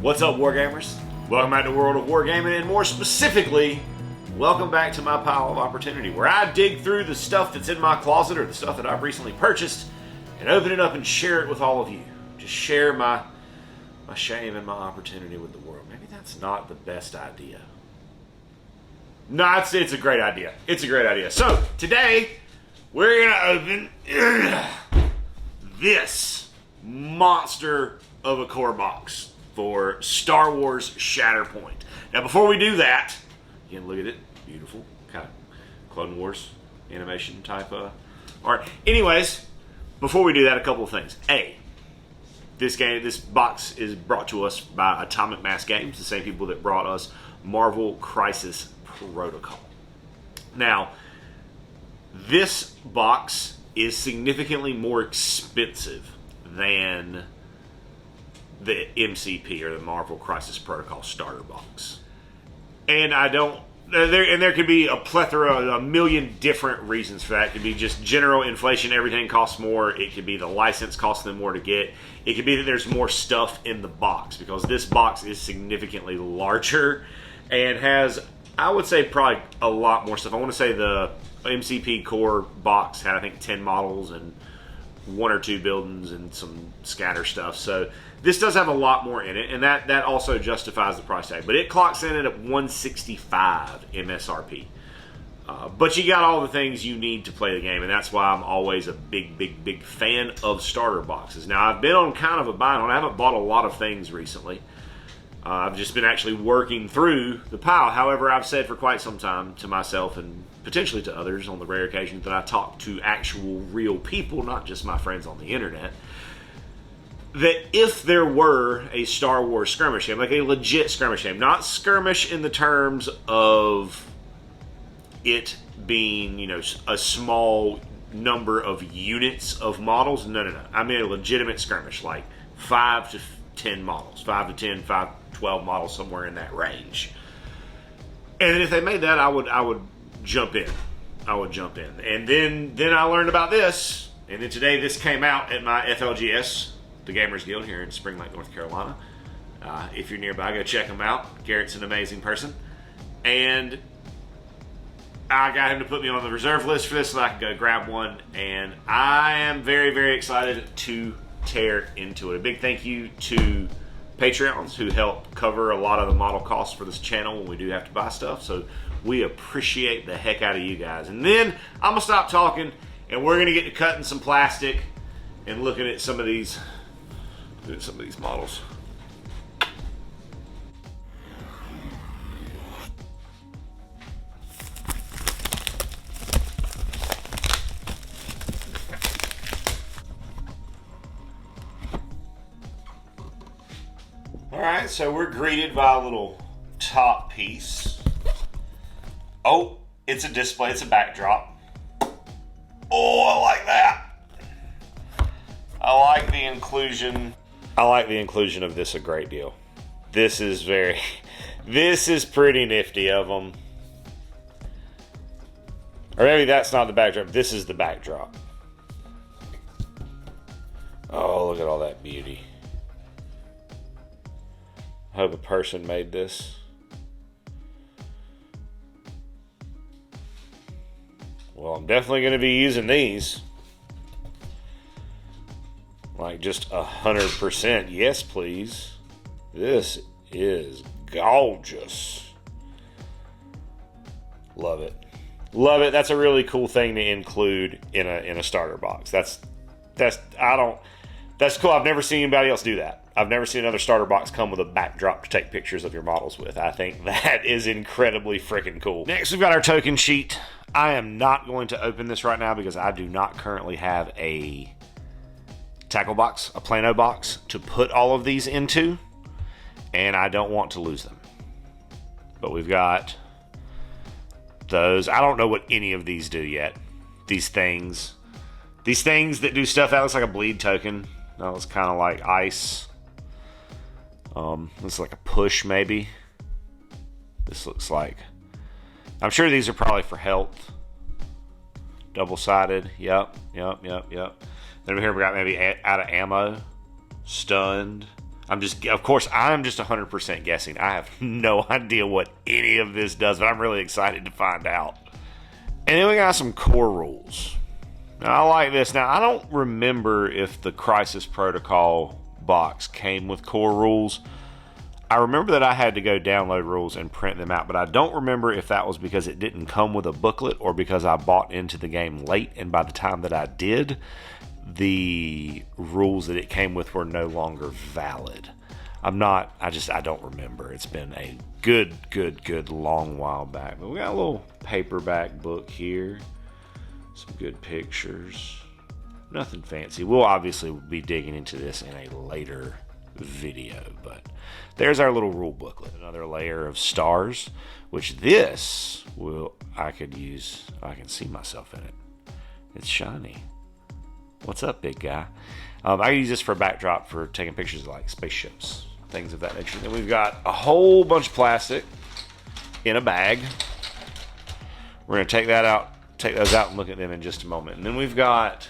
What's up, Wargamers? Welcome back to World of Wargaming, and more specifically, welcome back to my pile of opportunity, where I dig through the stuff that's in my closet or the stuff that I've recently purchased and open it up and share it with all of you. Just share my shame and my opportunity with the world. Maybe that's not the best idea. No, it's a great idea. It's a great idea. So, today, we're going to open this monster of a core box for Star Wars Shatterpoint. Now, before we do that, again, look at it. Beautiful. Kind of Clone Wars animation type art. Anyways, before we do that, a couple of things. This box is brought to us by Atomic Mass Games, the same people that brought us Marvel Crisis Protocol. Now, this box is significantly more expensive than the MCP, or the Marvel Crisis Protocol starter box. And there could be a plethora, a million different reasons for that. It could be just general inflation, everything costs more. It could be the license costs them more to get. It could be that there's more stuff in the box, because this box is significantly larger and has, I would say, probably a lot more stuff. I want to say the MCP core box had, I think, 10 models and 1 or 2 buildings and some scatter stuff. So this does have a lot more in it, and that also justifies the price tag. But it clocks in at $165 MSRP. But you got all the things you need to play the game, and that's why I'm always a big fan of starter boxes. Now, I've been on kind of a buy on. I haven't bought a lot of things recently. I've just been actually working through the pile. However, I've said for quite some time to myself and potentially to others on the rare occasion that I talk to actual real people, not just my friends on the internet, that if there were a Star Wars skirmish game, like a legit skirmish game, not skirmish in the terms of it being, a small number of units of models. No. I mean a legitimate skirmish, like 5 to 10 models, 5 to 10, 5 to 12 models, somewhere in that range. And then if they made that, I would jump in. And then I learned about this, and then today this came out at my FLGS, the Gamers Guild here in Spring Lake, North Carolina. If you're nearby, go check him out. Garrett's an amazing person. And I got him to put me on the reserve list for this so I could go grab one. And I am very, very excited to tear into it. A big thank you to Patreons who help cover a lot of the model costs for this channel when we do have to buy stuff. So we appreciate the heck out of you guys. And then I'm going to stop talking, and we're going to get to cutting some plastic and looking at some of these models. Alright, so we're greeted by a little top piece. Oh, it's a display, it's a backdrop. Oh, I like that. I like the inclusion. I like the inclusion of this a great deal. This is pretty nifty of them. Or maybe that's not the backdrop, this is the backdrop. Oh, look at all that beauty. I hope a person made this. Well, I'm definitely going to be using these. Like, just 100%. Yes, please. This is gorgeous. Love it. Love it. That's a really cool thing to include in a starter box. That's cool. I've never seen anybody else do that. I've never seen another starter box come with a backdrop to take pictures of your models with. I think that is incredibly freaking cool. Next, we've got our token sheet. I am not going to open this right now because I do not currently have a tackle box, a Plano box, to put all of these into, and I don't want to lose them. But we've got those. I don't know what any of these do yet. These things that do stuff. That looks like a bleed token. That looks kind of like ice. Looks like a push, maybe. This looks like, I'm sure these are probably for health. Double-sided. Yep. Then over here we got maybe out of ammo. Stunned. Of course, I'm just 100% guessing. I have no idea what any of this does, but I'm really excited to find out. And then we got some core rules. Now, I like this. Now, I don't remember if the Crisis Protocol box came with core rules. I remember that I had to go download rules and print them out, but I don't remember if that was because it didn't come with a booklet or because I bought into the game late, and by the time that I did, the rules that it came with were no longer valid. I don't remember. It's been a good long while back. But we got a little paperback book here. Some good pictures. Nothing fancy. We'll obviously be digging into this in a later video, but there's our little rule booklet. Another layer of stars, which I could use. I can see myself in it. It's shiny. What's up, big guy? I use this for a backdrop for taking pictures of like spaceships, things of that nature. Then we've got a whole bunch of plastic in a bag. We're going to take those out and look at them in just a moment. And then we've got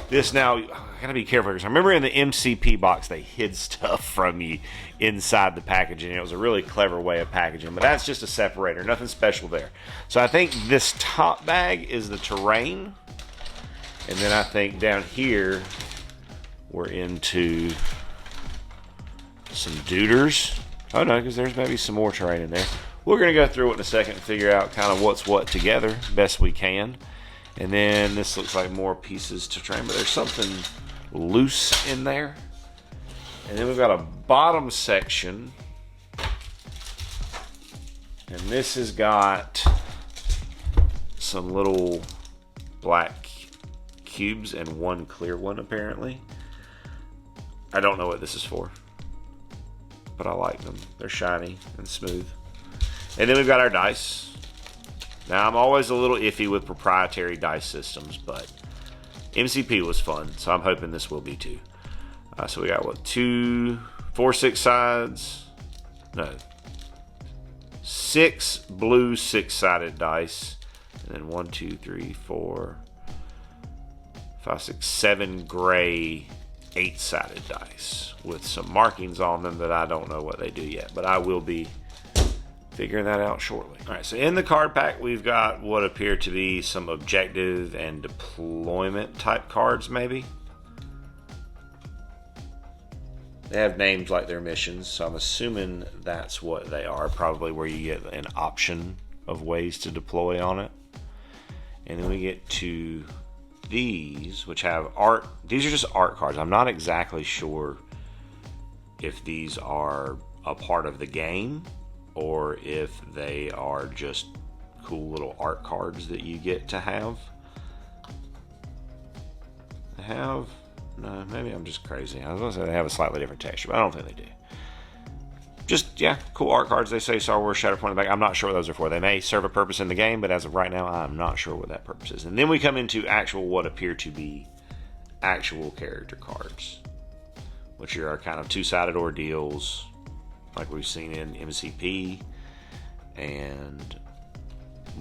this now. I gotta be careful because I remember in the MCP box they hid stuff from you inside the packaging. It was a really clever way of packaging, but that's just a separator, nothing special there. So I think this top bag is the terrain, and then I think down here we're into some duders. Oh no, because there's maybe some more terrain in there. We're gonna go through it in a second and figure out kind of what's what together best we can. And then this looks like more pieces to train, but there's something loose in there. And then we've got a bottom section. And this has got some little black cubes and one clear one, apparently. I don't know what this is for, but I like them. They're shiny and smooth. And then we've got our dice. Now, I'm always a little iffy with proprietary dice systems, but MCP was fun, so I'm hoping this will be too. So we got, 6 sides? No. 6 blue 6-sided dice. And then 1, 2, 3, 4, 5, 6, 7 gray 8-sided dice with some markings on them that I don't know what they do yet, but I will be figuring that out shortly. All right, so in the card pack, we've got what appear to be some objective and deployment type cards, maybe. They have names like their missions, so I'm assuming that's what they are, probably where you get an option of ways to deploy on it. And then we get to these, which have art. These are just art cards. I'm not exactly sure if these are a part of the game or if they are just cool little art cards that you get to have. No, maybe I'm just crazy. I was going to say they have a slightly different texture, but I don't think they do. Just, yeah, cool art cards. They say Star Wars Shatterpoint on the back. I'm not sure what those are for. They may serve a purpose in the game, but as of right now, I'm not sure what that purpose is. And then we come into what appear to be actual character cards, which are our kind of two-sided ordeals, like we've seen in MCP, and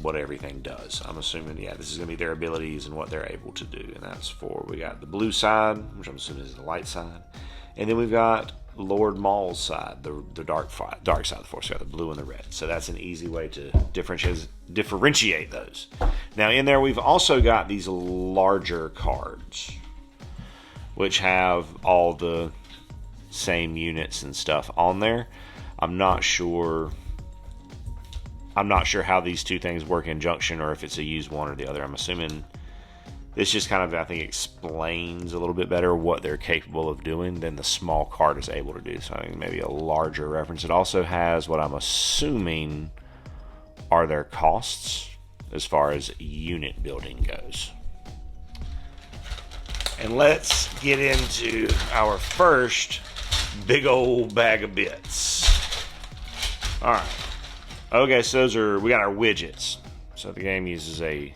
what everything does. I'm assuming, yeah, this is going to be their abilities and what they're able to do. And that's we got the blue side, which I'm assuming is the light side. And then we've got Lord Maul's side, the dark side of the Force. We got the blue and the red. So that's an easy way to differentiate those. Now in there, we've also got these larger cards, which have all the same units and stuff on there. I'm not sure how these two things work in junction, or if it's a use one or the other. I'm assuming this just kind of, I think, explains a little bit better what they're capable of doing than the small card is able to do. So I think maybe a larger reference. It also has what I'm assuming are their costs as far as unit building goes. And let's get into our first big old bag of bits. All right. Okay, so we got our widgets. So the game uses a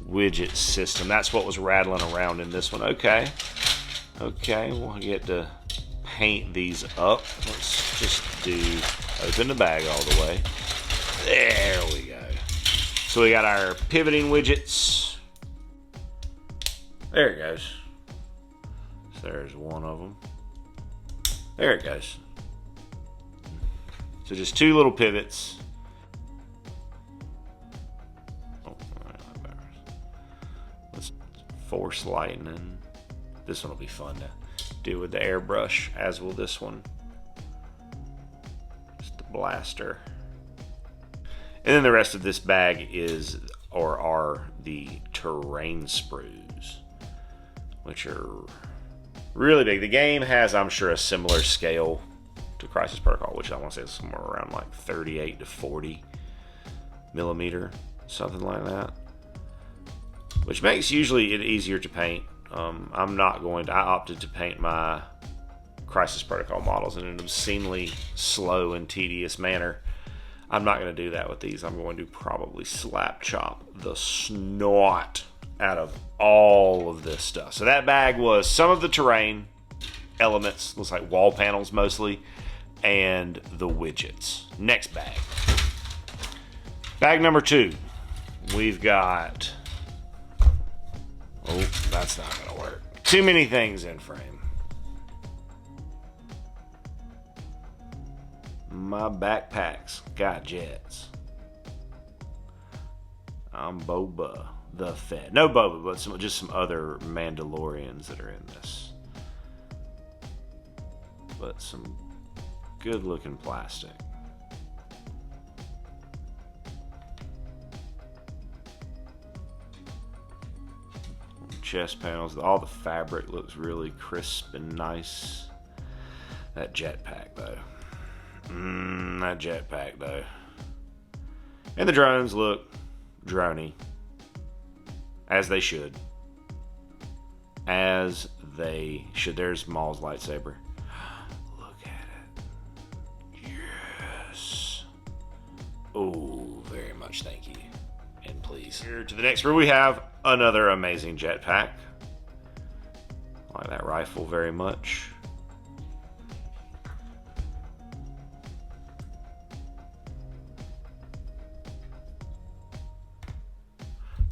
widget system. That's what was rattling around in this one. Okay, we'll get to paint these up. Let's just open the bag all the way. There we go. So we got our pivoting widgets. There it goes. So there's one of them. There it goes. So just 2 little pivots. Oh, let's force lightning. This one will be fun to do with the airbrush, as will this one. Just the blaster. And then the rest of this bag is, or are, the terrain sprues, which are really big. The game has, I'm sure, a similar scale to Crisis Protocol, which I want to say is somewhere around like 38 to 40 millimeter, something like that, which makes usually it easier to paint. I opted to paint my Crisis Protocol models in an obscenely slow and tedious manner. I'm not going to do that with these. I'm going to probably slap chop the snot out of all of this stuff. So that bag was some of the terrain elements, looks like wall panels mostly, and the widgets. Next bag. Bag number 2. We've got... Oh, that's not going to work. Too many things in frame. My backpacks got jets. I'm Boba the Fett. No Boba, but just some other Mandalorians that are in this. But some good looking plastic. Chest panels, all the fabric looks really crisp and nice. That jetpack though. That jetpack though. And the drones look drony. As they should. As they should. There's Maul's lightsaber. Look at it. Yes. Oh, very much thank you. And please. Here to the next room we have another amazing jetpack. I like that rifle very much.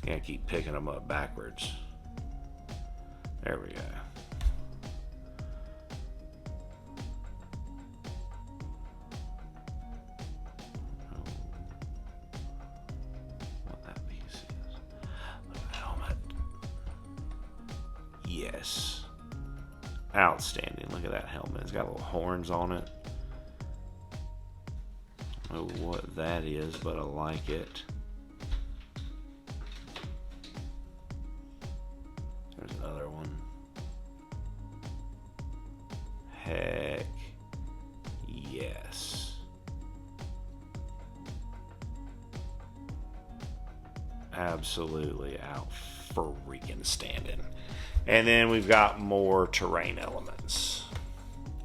Can't keep picking them up backwards. There we go. What that piece is. Look at the helmet. Yes. Outstanding. Look at that helmet. It's got little horns on it. I don't know what that is, but I like it. There's another one. Heck yes. Absolutely out freaking standing. And then we've got more terrain elements.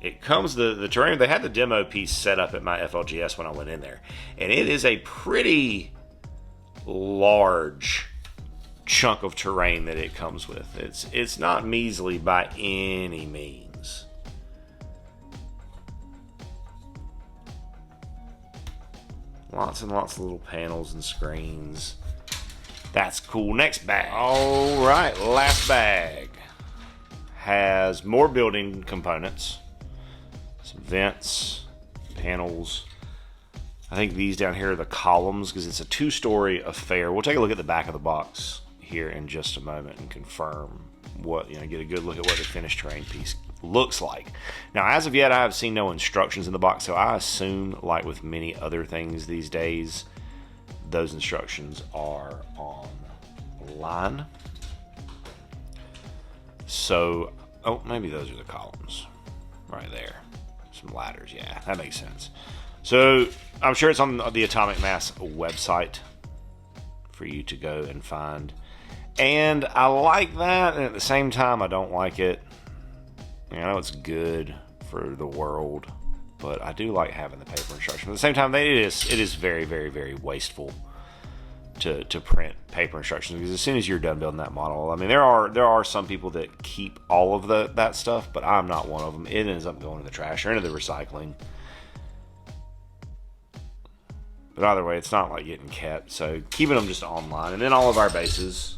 It comes, the terrain, they had the demo piece set up at my FLGS when I went in there. And it is a pretty large chunk of terrain that it comes with. It's not measly by any means. Lots and lots of little panels and screens. That's cool. Next bag. All right, last bag has more building components, some vents, panels. I think these down here are the columns because it's a 2-story affair. We'll take a look at the back of the box here in just a moment and confirm what, get a good look at what the finished terrain piece looks like. Now, as of yet, I have seen no instructions in the box, so I assume, like with many other things these days, those instructions are online. So, oh, maybe those are the columns right there. Some ladders, yeah, that makes sense. So, I'm sure it's on the Atomic Mass website for you to go and find. And I like that, and at the same time, I don't like it. I know it's good for the world, but I do like having the paper instructions. At the same time, it is very, very, very wasteful to print paper instructions, because as soon as you're done building that model, I mean, there are some people that keep all of that stuff, but I'm not one of them. It ends up going to the trash or into the recycling. But either way, it's not like getting kept, so keeping them just online. And then all of our bases,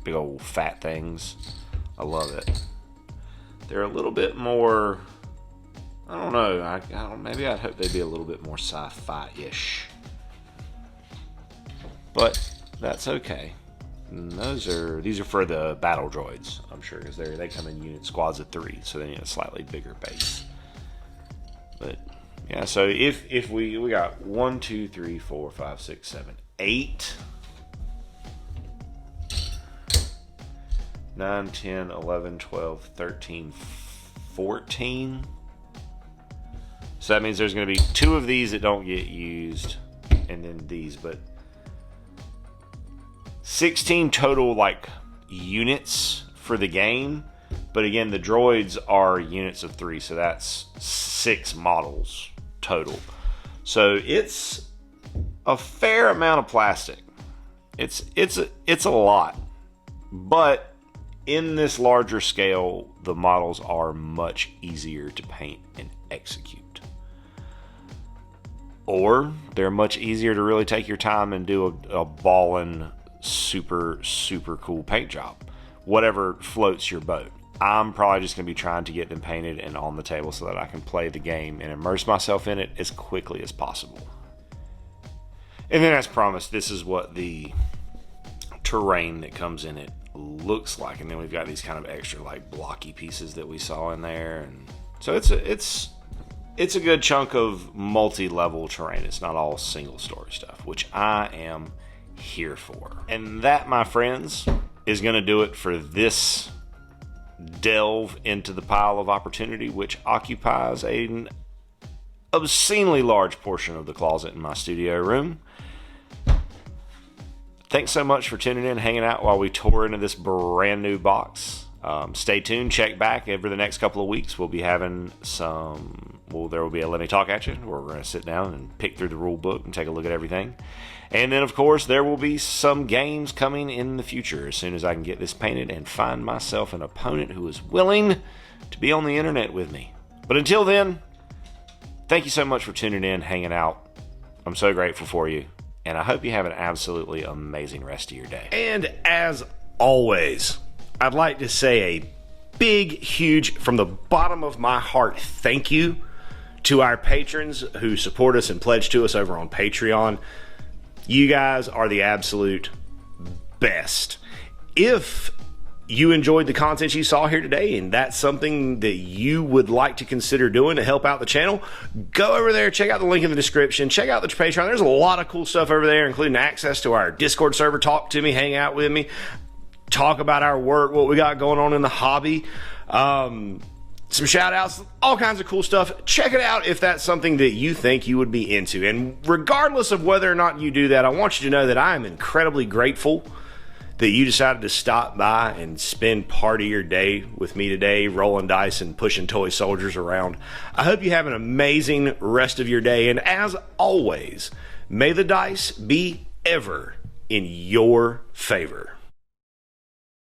big old fat things. I love it. they're a little bit more, I don't know, maybe I'd hope they'd be a little bit more sci-fi-ish. But that's okay. And these are for the battle droids, I'm sure, because they come in unit squads of 3, so they need a slightly bigger base. But yeah, so if we got 1, 2, 3, 4, 5, 6, 7, 8, 9, 10, 11, 12, 13, 14. So that means there's going to be 2 of these that don't get used, and then these, but 16 total like units for the game. But again, the droids are units of 3, so that's 6 models total. So it's a fair amount of plastic. It's a lot. But in this larger scale, the models are much easier to paint and execute. Or they're much easier to really take your time and do a ballin', super cool paint job. Whatever floats your boat. I'm probably just going to be trying to get them painted and on the table so that I can play the game and immerse myself in it as quickly as possible. And then, as promised, this is what the terrain that comes in it looks like. And then we've got these kind of extra like blocky pieces that we saw in there, and so it's a good chunk of multi-level terrain. It's not all single story stuff, which I am here for. And that, my friends, is going to do it for this delve into the pile of opportunity, which occupies an obscenely large portion of the closet in my studio room. Thanks so much for tuning in, hanging out while we tour into this brand new box. Stay tuned, check back over the next couple of weeks. We'll be having there will be a Let Me Talk At You, where we're going to sit down and pick through the rule book and take a look at everything. And then, of course, there will be some games coming in the future as soon as I can get this painted and find myself an opponent who is willing to be on the internet with me. But until then, thank you so much for tuning in, hanging out. I'm so grateful for you, and I hope you have an absolutely amazing rest of your day. And as always, I'd like to say a big, huge, from the bottom of my heart, thank you to our patrons who support us and pledge to us over on Patreon. You guys are the absolute best. If you enjoyed the content you saw here today and that's something that you would like to consider doing to help out the channel, go over there, check out the link in the description, check out the Patreon. There's a lot of cool stuff over there, including access to our Discord server, talk to me, hang out with me, talk about our work, what we got going on in the hobby, some shout outs, all kinds of cool stuff. Check it out if that's something that you think you would be into. And regardless of whether or not you do that, I want you to know that I am incredibly grateful that you decided to stop by and spend part of your day with me today, rolling dice and pushing toy soldiers around. I hope you have an amazing rest of your day. And as always, may the dice be ever in your favor.